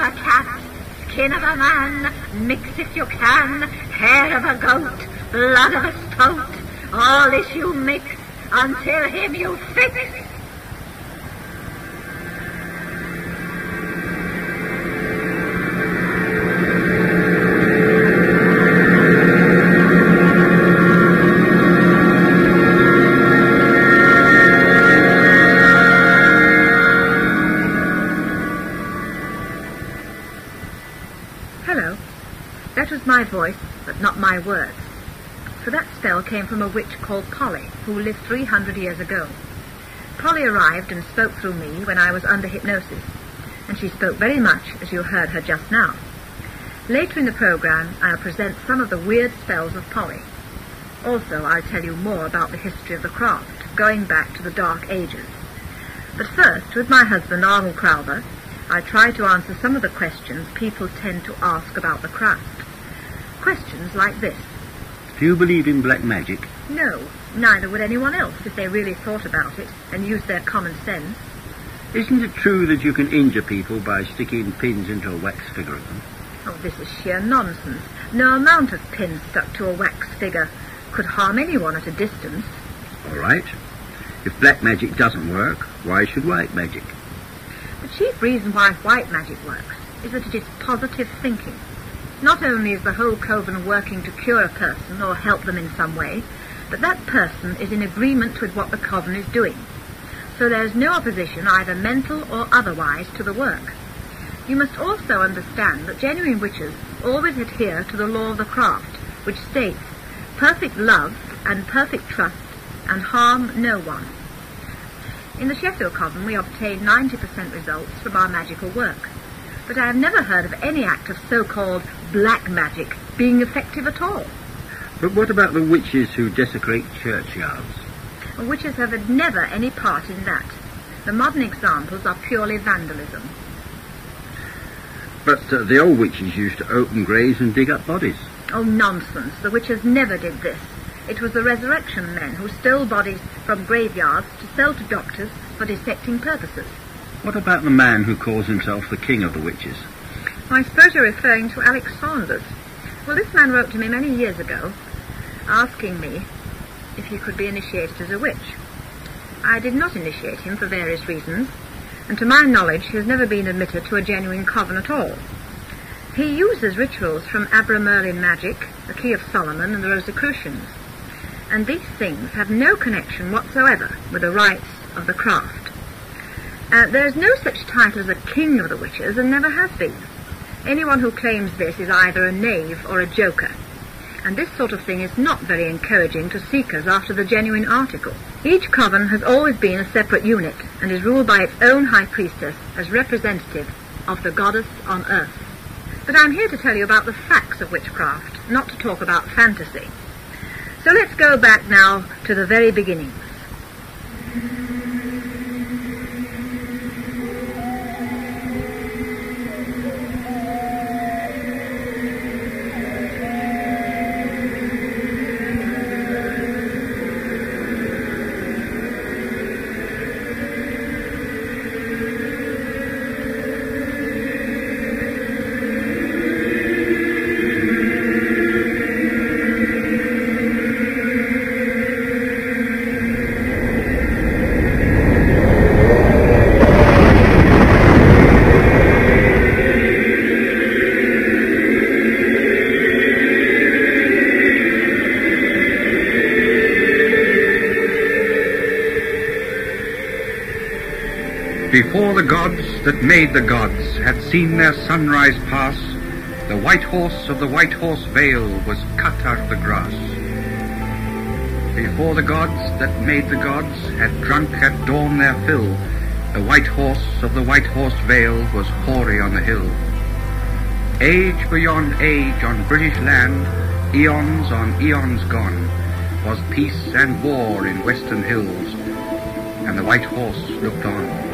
of a cat, skin of a man, mix if you can, hair of a goat, blood of a stoat, all this you mix, until him you fix. Hello. That was my voice, but not my words. For that spell came from a witch called Polly, who lived 300 years ago. Polly arrived and spoke through me when I was under hypnosis, and she spoke very much as you heard her just now. Later in the program, I'll present some of the weird spells of Polly. Also, I'll tell you more about the history of the craft, going back to the Dark Ages. But first, with my husband, Arnold Crowther, I try to answer some of the questions people tend to ask about the craft. Questions like this. Do you believe in black magic? No, neither would anyone else if they really thought about it and used their common sense. Isn't it true that you can injure people by sticking pins into a wax figure of them? Oh, this is sheer nonsense. No amount of pins stuck to a wax figure could harm anyone at a distance. All right. If black magic doesn't work, why should white magic? The chief reason why white magic works is that it is positive thinking. Not only is the whole coven working to cure a person or help them in some way, but that person is in agreement with what the coven is doing. So there is no opposition, either mental or otherwise, to the work. You must also understand that genuine witches always adhere to the law of the craft, which states perfect love and perfect trust and harm no one. In the Sheffield Coven we obtain 90% results from our magical work, but I have never heard of any act of so-called black magic being effective at all. But what about the witches who desecrate churchyards? Witches have had never any part in that. The modern examples are purely vandalism. But the old witches used to open graves and dig up bodies. Oh, nonsense. The witches never did this. It was the resurrection men who stole bodies from graveyards to sell to doctors for dissecting purposes. What about the man who calls himself the king of the witches? I suppose you're referring to Alex Saunders. Well, this man wrote to me many years ago, asking me if he could be initiated as a witch. I did not initiate him for various reasons, and to my knowledge he has never been admitted to a genuine coven at all. He uses rituals from Abra Merlin magic, the Key of Solomon, and the Rosicrucians, and these things have no connection whatsoever with the rites of the craft. There is no such title as a king of the witches, and never has been. Anyone who claims this is either a knave or a joker, and this sort of thing is not very encouraging to seekers after the genuine article. Each coven has always been a separate unit, and is ruled by its own high priestess as representative of the goddess on earth. But I'm here to tell you about the facts of witchcraft, not to talk about fantasy. So let's go back now to the very beginnings. Before the gods that made the gods had seen their sunrise pass, the white horse of the White Horse Vale was cut out of the grass. Before the gods that made the gods had drunk at dawn their fill, the white horse of the White Horse Vale was hoary on the hill. Age beyond age on British land, eons on eons gone, was peace and war in western hills, and the white horse looked on.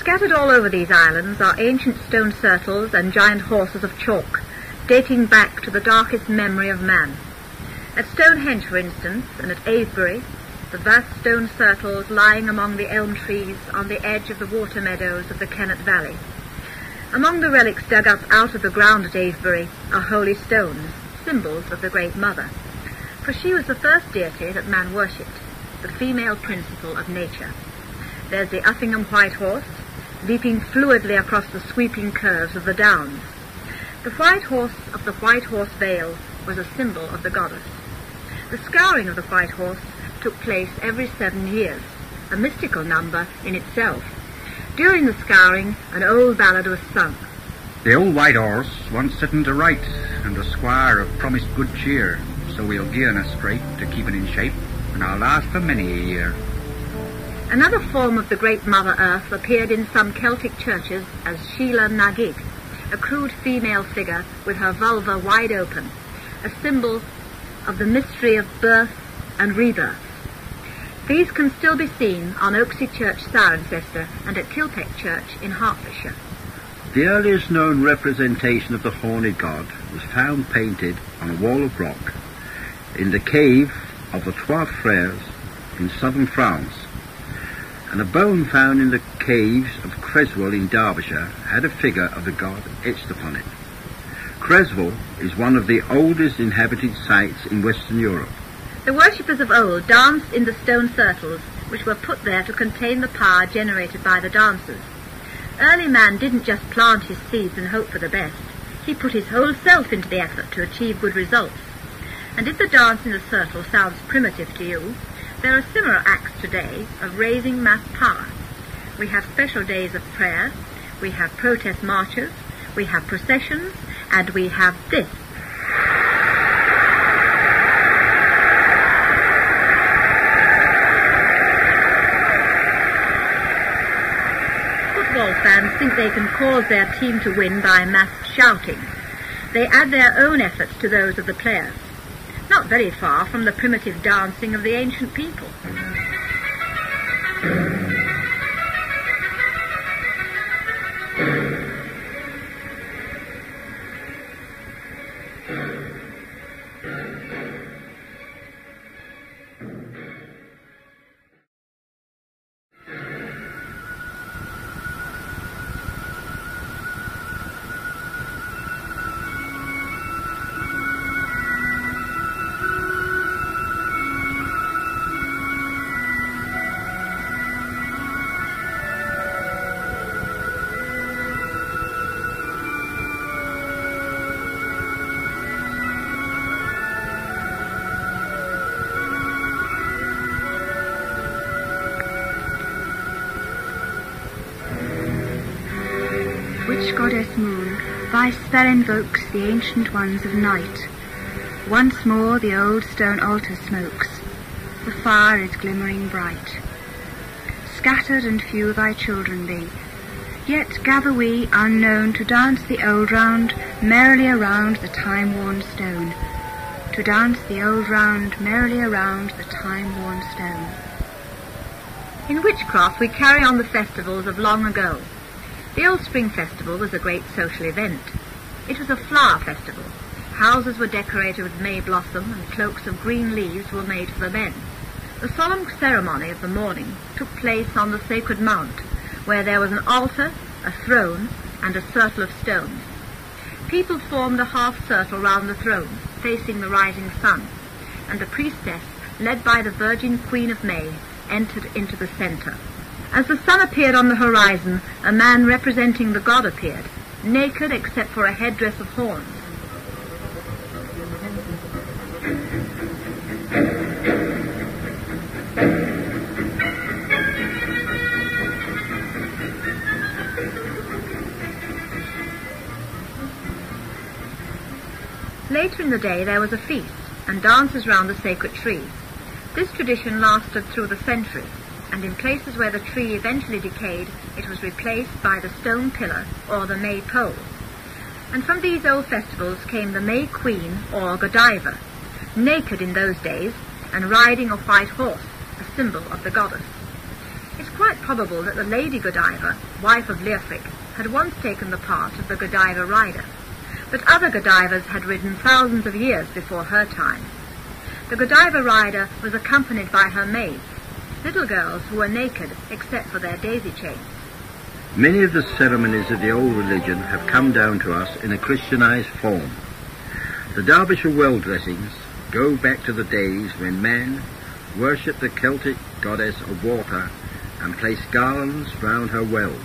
Scattered all over these islands are ancient stone circles and giant horses of chalk, dating back to the darkest memory of man. At Stonehenge, for instance, and at Avebury, the vast stone circles lying among the elm trees on the edge of the water meadows of the Kennet Valley. Among the relics dug up out of the ground at Avebury are holy stones, symbols of the Great Mother, for she was the first deity that man worshipped, the female principle of nature. There's the Effingham White Horse, leaping fluidly across the sweeping curves of the Downs. The White Horse of the White Horse Vale was a symbol of the goddess. The scouring of the White Horse took place every 7 years, a mystical number in itself. During the scouring, an old ballad was sung. The old white horse once sitting to right, and the squire have promised good cheer, so we'll gear in a straight to keep it in shape, and I'll last for many a year. Another form of the Great Mother Earth appeared in some Celtic churches as Sheila na gig, a crude female figure with her vulva wide open, a symbol of the mystery of birth and rebirth. These can still be seen on Oaksey Church, Cirencester, and at Kilpeck Church in Hertfordshire. The earliest known representation of the horned god was found painted on a wall of rock in the cave of the Trois Frères in southern France, and a bone found in the caves of Creswell in Derbyshire had a figure of the god etched upon it. Creswell is one of the oldest inhabited sites in Western Europe. The worshippers of old danced in the stone circles, which were put there to contain the power generated by the dancers. Early man didn't just plant his seeds and hope for the best. He put his whole self into the effort to achieve good results. And if the dance in the circle sounds primitive to you, there are similar acts today of raising mass power. We have special days of prayer, we have protest marches, we have processions, and we have this. Football fans think they can cause their team to win by mass shouting. They add their own efforts to those of the players, not very far from the primitive dancing of the ancient people. Witch goddess moon, thy spell invokes the ancient ones of night. Once more the old stone altar smokes, the fire is glimmering bright. Scattered and few thy children be, yet gather we unknown to dance the old round merrily around the time-worn stone. To dance the old round merrily around the time-worn stone. In witchcraft we carry on the festivals of long ago. The old spring festival was a great social event. It was a flower festival. Houses were decorated with May blossom and cloaks of green leaves were made for the men. The solemn ceremony of the morning took place on the sacred mount, where there was an altar, a throne, and a circle of stones. People formed a half-circle round the throne, facing the rising sun, and the priestess, led by the Virgin Queen of May, entered into the centre. As the sun appeared on the horizon, a man representing the god appeared, naked except for a headdress of horns. Later in the day there was a feast, and dances round the sacred tree. This tradition lasted through the centuries, and in places where the tree eventually decayed, it was replaced by the stone pillar or the May pole. And from these old festivals came the May Queen or Godiva, naked in those days and riding a white horse, a symbol of the goddess. It's quite probable that the Lady Godiva, wife of Leofric, had once taken the part of the Godiva rider, but other Godivas had ridden thousands of years before her time. The Godiva rider was accompanied by her maids, little girls who were naked except for their daisy chains. Many of the ceremonies of the old religion have come down to us in a Christianized form. The Derbyshire well dressings go back to the days when men worshipped the Celtic goddess of water and placed garlands round her wells.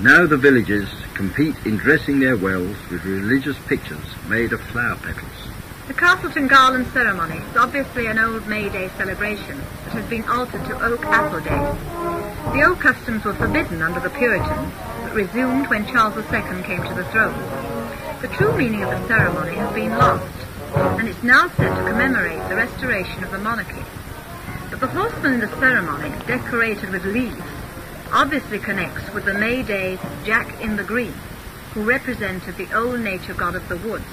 Now the villagers compete in dressing their wells with religious pictures made of flower petals. The Castleton Garland ceremony is obviously an old May Day celebration that has been altered to Oak Apple Day. The old customs were forbidden under the Puritans, but resumed when Charles II came to the throne. The true meaning of the ceremony has been lost, and it's now set to commemorate the restoration of the monarchy. But the horseman in the ceremony, decorated with leaves, obviously connects with the May Day Jack in the Green, who represented the old nature god of the woods.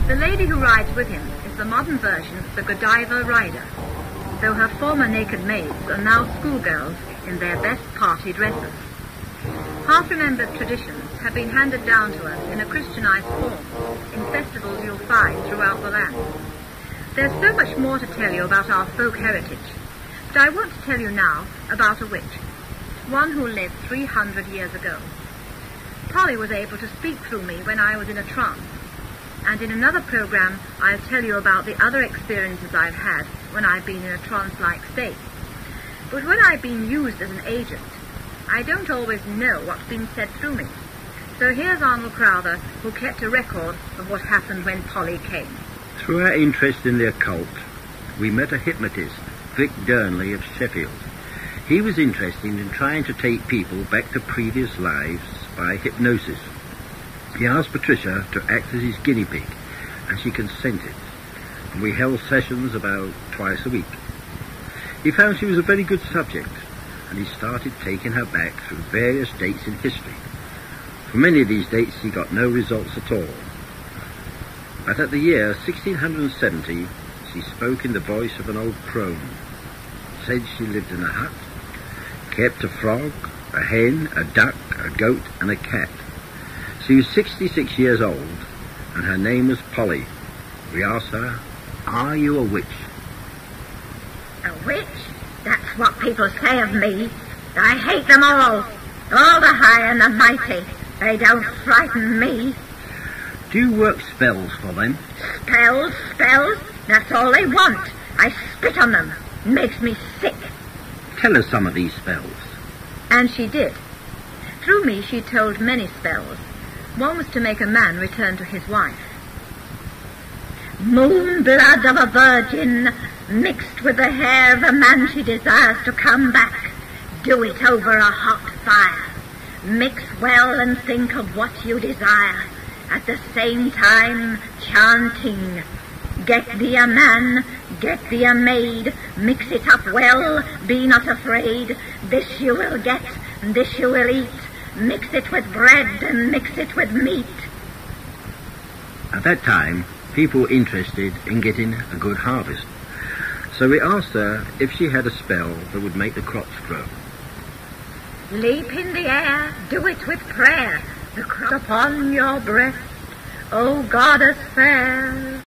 The lady who rides with him is the modern version of the Godiva rider, though her former naked maids are now schoolgirls in their best party dresses. Half-remembered traditions have been handed down to us in a Christianized form in festivals you'll find throughout the land. There's so much more to tell you about our folk heritage, but I want to tell you now about a witch, one who lived 300 years ago. Polly was able to speak through me when I was in a trance, and in another program I'll tell you about the other experiences I've had when I've been in a trance-like state. But when I've been used as an agent, I don't always know what's been said through me. So here's Arnold Crowther, who kept a record of what happened when Polly came. Through our interest in the occult, we met a hypnotist, Vic Durnley of Sheffield. He was interested in trying to take people back to previous lives by hypnosis. He asked Patricia to act as his guinea pig, and she consented, and we held sessions about twice a week. He found she was a very good subject, and he started taking her back through various dates in history. For many of these dates he got no results at all. But at the year 1670, she spoke in the voice of an old crone, said she lived in a hut, kept a frog, a hen, a duck, a goat, and a cat. She was 66 years old, and her name was Polly. We asked her, "Are you a witch?" A witch? That's what people say of me. I hate them all the high and the mighty. They don't frighten me. Do you work spells for them? Spells? That's all they want. I spit on them. Makes me sick. Tell us some of these spells. And she did. Through me she told many spells. One was to make a man return to his wife. Moon blood of a virgin mixed with the hair of a man she desires to come back. Do it over a hot fire. Mix well and think of what you desire, at the same time chanting. Get thee a man, get thee a maid, mix it up well, be not afraid. This you will get, this you will eat. Mix it with bread and mix it with meat. At that time, people were interested in getting a good harvest. So we asked her if she had a spell that would make the crops grow. Leap in the air, do it with prayer. The crop upon your breast, O goddess fair.